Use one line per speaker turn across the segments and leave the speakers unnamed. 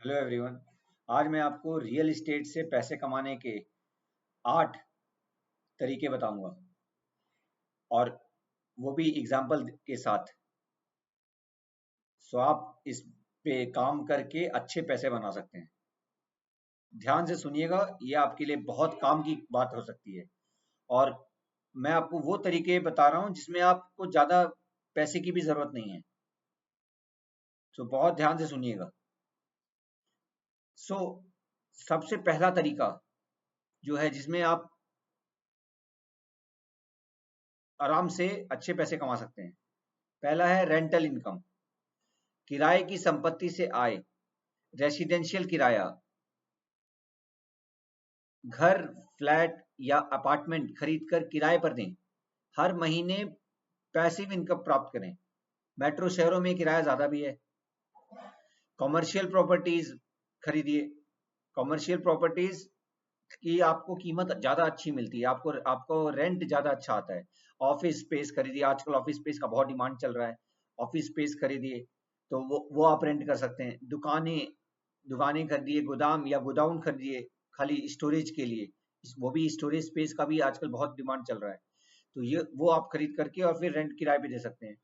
Hello everyone. आज मैं आपको रियल एस्टेट से पैसे कमाने के 8 तरीके बताऊंगा और वो भी एग्जाम्पल के साथ। सो आप इस पे काम करके अच्छे पैसे बना सकते हैं। ध्यान से सुनिएगा, ये आपके लिए बहुत काम की बात हो सकती है। और मैं आपको वो तरीके बता रहा हूँ जिसमें आपको ज़्यादा पैसे की भी ज़रूरत नहीं है। सो बहुत ध्यान से सुनिएगा। सो सबसे पहला तरीका जो है जिसमें आप आराम से अच्छे पैसे कमा सकते हैं, पहला है रेंटल इनकम। किराए की संपत्ति से आय। रेसिडेंशियल किराया, घर, फ्लैट या अपार्टमेंट खरीदकर किराए पर दें। हर महीने पैसिव इनकम प्राप्त करें। मेट्रो शहरों में किराया ज्यादा भी है। कॉमर्शियल प्रॉपर्टीज खरीदिए। कॉमर्शियल प्रॉपर्टीज की आपको कीमत ज्यादा अच्छी मिलती है, आपको आपको रेंट ज्यादा अच्छा आता है। ऑफिस स्पेस खरीदिए, आजकल ऑफिस स्पेस का बहुत डिमांड चल रहा है। ऑफिस स्पेस खरीदिए तो वो आप रेंट कर सकते हैं। दुकानें दुकानें खरीदिए, गोदाम या गोडाउन खरीदिए खाली स्टोरेज के लिए। वो भी स्टोरेज स्पेस का भी आजकल बहुत डिमांड चल रहा है, तो ये वो आप खरीद करके और फिर रेंट किराए पे दे सकते हैं।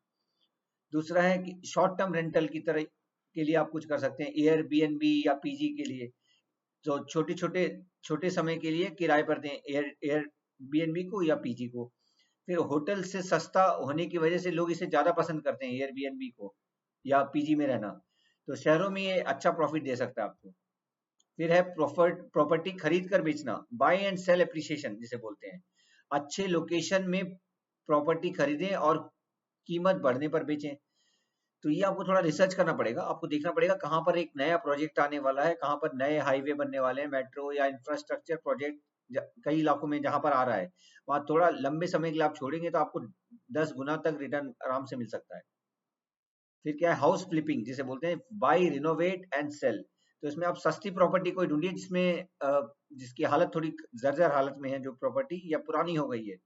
दूसरा है कि शॉर्ट टर्म रेंटल की तरह के लिए आप कुछ कर सकते हैं, एयरबीएनबी या पीजी के लिए। जो छोटे समय के लिए किराए पर दें एयरबीएनबी को या पीजी को। फिर होटल से सस्ता होने की वजह से लोग इसे ज्यादा पसंद करते हैं, एयरबीएनबी को या पीजी में रहना। तो शहरों में ये अच्छा प्रॉफिट दे सकता है आपको। फिर है प्रॉपर्टी खरीद कर बेचना, बाय एंड सेल एप्रिसिएशन जिसे बोलते हैं। अच्छे लोकेशन में प्रॉपर्टी खरीदें और कीमत बढ़ने पर बेचें। तो ये आपको थोड़ा रिसर्च करना पड़ेगा, आपको देखना पड़ेगा कहाँ पर एक नया प्रोजेक्ट आने वाला है, कहाँ पर नए हाईवे बनने वाले हैं, मेट्रो या इंफ्रास्ट्रक्चर प्रोजेक्ट कई इलाकों में जहां पर आ रहा है, वहां थोड़ा लंबे समय के लिए आप छोड़ेंगे तो आपको 10 गुना तक रिटर्न आराम से मिल सकता है। फिर क्या है, हाउस फ्लिपिंग जिसे बोलते हैं, बाय रिनोवेट एंड सेल। तो इसमें आप सस्ती प्रॉपर्टी कोई ढूंढिए जिसमें जिसकी हालत थोड़ी जर्जर हालत में है, जो प्रॉपर्टी या पुरानी हो गई है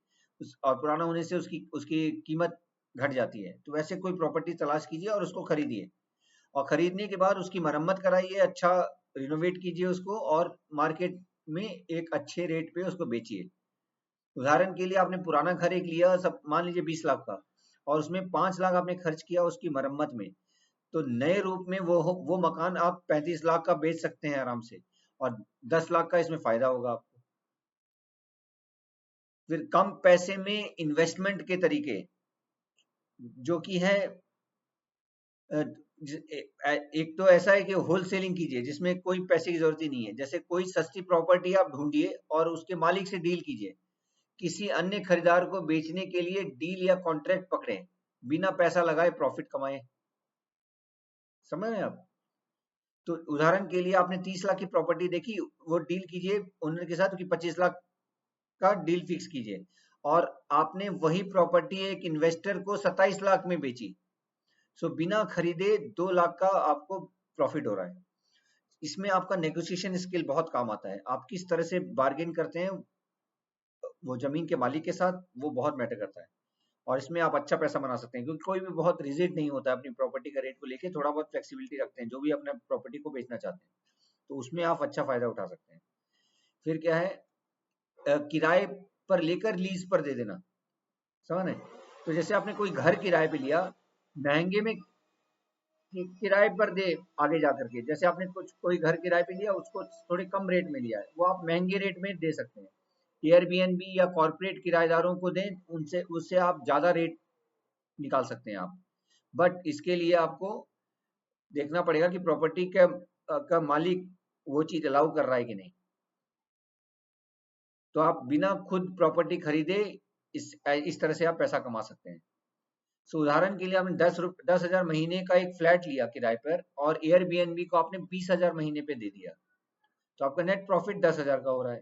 और पुराना होने से उसकी उसकी कीमत घट जाती है, तो वैसे कोई प्रॉपर्टी तलाश कीजिए और उसको खरीदिए। और खरीदने के बाद उसकी मरम्मत कराइए, अच्छा रिनोवेट कीजिए उसको और मार्केट में एक अच्छे रेट पे उसको बेचिए। उदाहरण के लिए आपने पुराना घर एक लिया, सब मान लीजिए 20 लाख का, और उसमें 5 लाख आपने खर्च किया उसकी मरम्मत में, तो नए रूप में वो मकान आप 35 लाख का बेच सकते हैं आराम से, और 10 लाख का इसमें फायदा होगा आपको। फिर कम पैसे में इन्वेस्टमेंट के तरीके जो कि है, एक तो ऐसा है कि होलसेलिंग कीजिए जिसमें कोई पैसे की जरूरत ही नहीं है। जैसे कोई सस्ती प्रॉपर्टी आप ढूंढिए और उसके मालिक से डील कीजिए। किसी अन्य खरीदार को बेचने के लिए डील या कॉन्ट्रैक्ट पकड़ें, बिना पैसा लगाए प्रॉफिट कमाएं। समझ रहे हैं आप? तो उदाहरण के लिए आपने 30 लाख की प्रॉपर्टी देखी, वो डील कीजिए ओनर के साथ कि 25 लाख का डील फिक्स कीजिए, और आपने वही प्रॉपर्टी एक इन्वेस्टर को 27 लाख में बेची। सो बिना खरीदे 2 लाख का आपको प्रॉफिट हो रहा है। इसमें आपका नेगोशिएशन स्किल बहुत काम आता है, आप किस तरह से बार्गेन करते हैं वो जमीन के मालिक के साथ, वो बहुत मैटर करता है। और इसमें आप अच्छा पैसा बना सकते हैं, क्योंकि कोई भी बहुत रिजिड नहीं होता है अपनी प्रॉपर्टी का रेट को लेके, थोड़ा बहुत फ्लेक्सिबिलिटी रखते हैं जो भी अपने प्रॉपर्टी को बेचना चाहते हैं, तो उसमें आप अच्छा फायदा उठा सकते हैं। फिर क्या है, किराए पर लेकर लीज पर दे देना। समझ रहे? तो जैसे आपने कोई घर किराए पे लिया, महंगे में किराए पर दे, आगे जा करके जैसे आपने कुछ कोई घर किराए पे लिया, उसको थोड़े कम रेट में लिया है, वो आप महंगे रेट में दे सकते हैं। एयरबीएनबी या कॉर्पोरेट किराएदारों को दें, उनसे उससे आप ज्यादा रेट निकाल सकते हैं आप। बट इसके लिए आपको देखना पड़ेगा कि प्रॉपर्टी का मालिक वो चीज अलाउ कर रहा है कि नहीं। तो आप बिना खुद प्रॉपर्टी खरीदे इस तरह से आप पैसा कमा सकते हैं। सो उदाहरण के लिए आपने 10,000 महीने का एक फ्लैट लिया किराए पर, और एयरबीएनबी को आपने 20,000 महीने पे दे दिया, तो आपका नेट प्रॉफिट 10,000 का हो रहा है।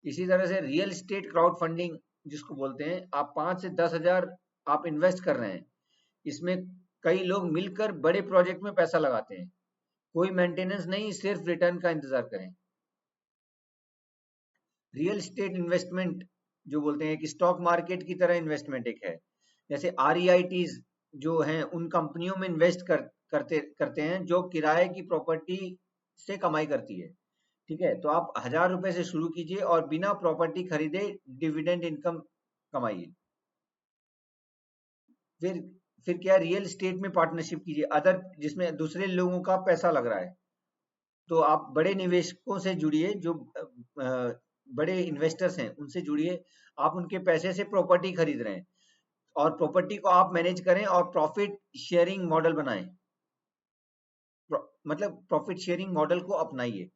इसी तरह से रियल एस्टेट क्राउड फंडिंग जिसको बोलते हैं, आप 5 से 10,000 आप इन्वेस्ट कर रहे हैं, इसमें कई लोग मिलकर बड़े प्रोजेक्ट में पैसा लगाते हैं। कोई मेंटेनेंस नहीं, सिर्फ रिटर्न का इंतजार करें। रियल एस्टेट इन्वेस्टमेंट जो बोलते हैं कि स्टॉक मार्केट की तरह इन्वेस्टमेंट एक है। जैसे आरईआईटीज जो हैं, उन कंपनियों में इन्वेस्ट करते करते हैं जो किराए की प्रॉपर्टी से कमाई करती है। ठीक है, तो आप 1000 रुपए से शुरू कीजिए और बिना प्रॉपर्टी खरीदे डिविडेंड इनकम कमाइए। फिर फिर क्या, रियल एस्टेट में पार्टनरशिप कीजिए, अदर जिसमें दूसरे लोगों का पैसा लग रहा है। तो आप बड़े निवेशकों से जुड़िए, जो बड़े इन्वेस्टर्स हैं उनसे जुड़िए। आप उनके पैसे से प्रॉपर्टी खरीद रहे हैं और प्रॉपर्टी को आप मैनेज करें और प्रॉफिट शेयरिंग मॉडल बनाएं। मतलब प्रॉफिट शेयरिंग मॉडल को अपनाइए।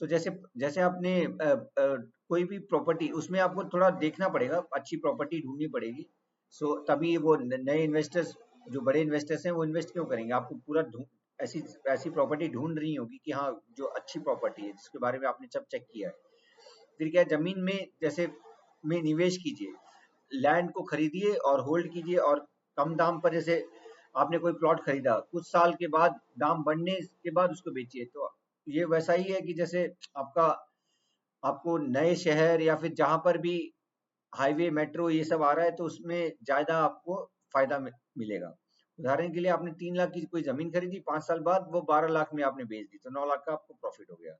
तो जैसे जैसे आपने कोई भी प्रॉपर्टी, उसमें आपको थोड़ा देखना पड़ेगा, अच्छी प्रॉपर्टी ढूंढनी पड़ेगी। सो तभी वो नए इन्वेस्टर्स, जो बड़े इन्वेस्टर्स हैं वो इन्वेस्ट क्यों करेंगे? आपको पूरा ऐसी ऐसी प्रॉपर्टी ढूंढ रही होगी कि हाँ जो अच्छी प्रॉपर्टी है जिसके बारे में आपने सब चेक किया है। फिर क्या, जमीन में जैसे में निवेश कीजिए, लैंड को खरीदिए और होल्ड कीजिए, और कम दाम पर, जैसे आपने कोई प्लॉट खरीदा, कुछ साल के बाद दाम बढ़ने के बाद उसको बेचिए। तो ये वैसा ही है कि जैसे आपका आपको नए शहर या फिर जहां पर भी हाईवे, मेट्रो ये सब आ रहा है, तो उसमें ज्यादा आपको फायदा मिलेगा। उदाहरण के लिए आपने 3 लाख की कोई जमीन खरीदी, 5 साल बाद वो 12 लाख में आपने बेच दी, तो 9 लाख का आपको प्रॉफिट हो गया।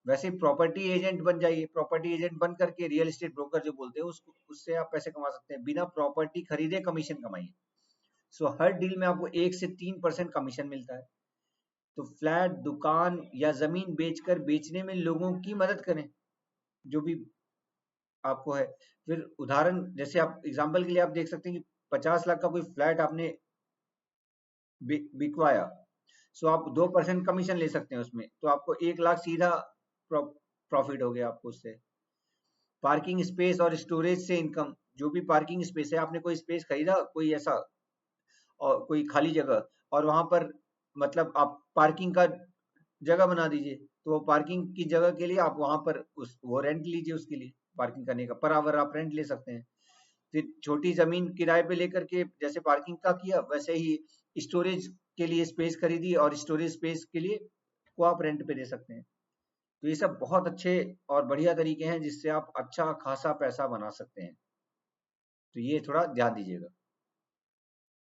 वैसे प्रॉपर्टी एजेंट बन जाइए। प्रॉपर्टी एजेंट बन करके, रियल एस्टेट ब्रोकर जो बोलते हैं, उसको उससे आप पैसे कमा सकते हैं। बिना प्रॉपर्टी खरीदे कमीशन कमाइए। सो हर डील में आपको 1 से 3% कमीशन मिलता है। तो फ्लैट, दुकान या जमीन बेचकर बेचने में लोगों की मदद करें, जो भी आपको है। फिर उदाहरण, जैसे आप एग्जांपल के लिए आप देख सकते हैं कि 50 लाख का कोई फ्लैट आपने बिकवाया, सो आप 2% कमीशन ले सकते हैं उसमें, तो आपको 1 लाख सीधा प्रॉफिट हो गया आपको उससे। पार्किंग स्पेस और स्टोरेज से इनकम, जो भी पार्किंग स्पेस है, आपने कोई स्पेस खरीदा, कोई ऐसा और कोई खाली जगह, और वहां पर मतलब आप पार्किंग का जगह बना दीजिए, तो वो पार्किंग की जगह के लिए आप वहां पर उस वो रेंट लीजिए, उसके लिए पार्किंग करने का पर आवर आप रेंट ले सकते हैं। फिर छोटी जमीन किराए पे लेकर के, जैसे पार्किंग का किया, वैसे ही स्टोरेज के लिए स्पेस खरीदी और स्टोरेज स्पेस के लिए को आप रेंट पे दे सकते हैं। तो ये सब बहुत अच्छे और बढ़िया तरीके हैं जिससे आप अच्छा खासा पैसा बना सकते हैं। तो ये थोड़ा ध्यान दीजिएगा।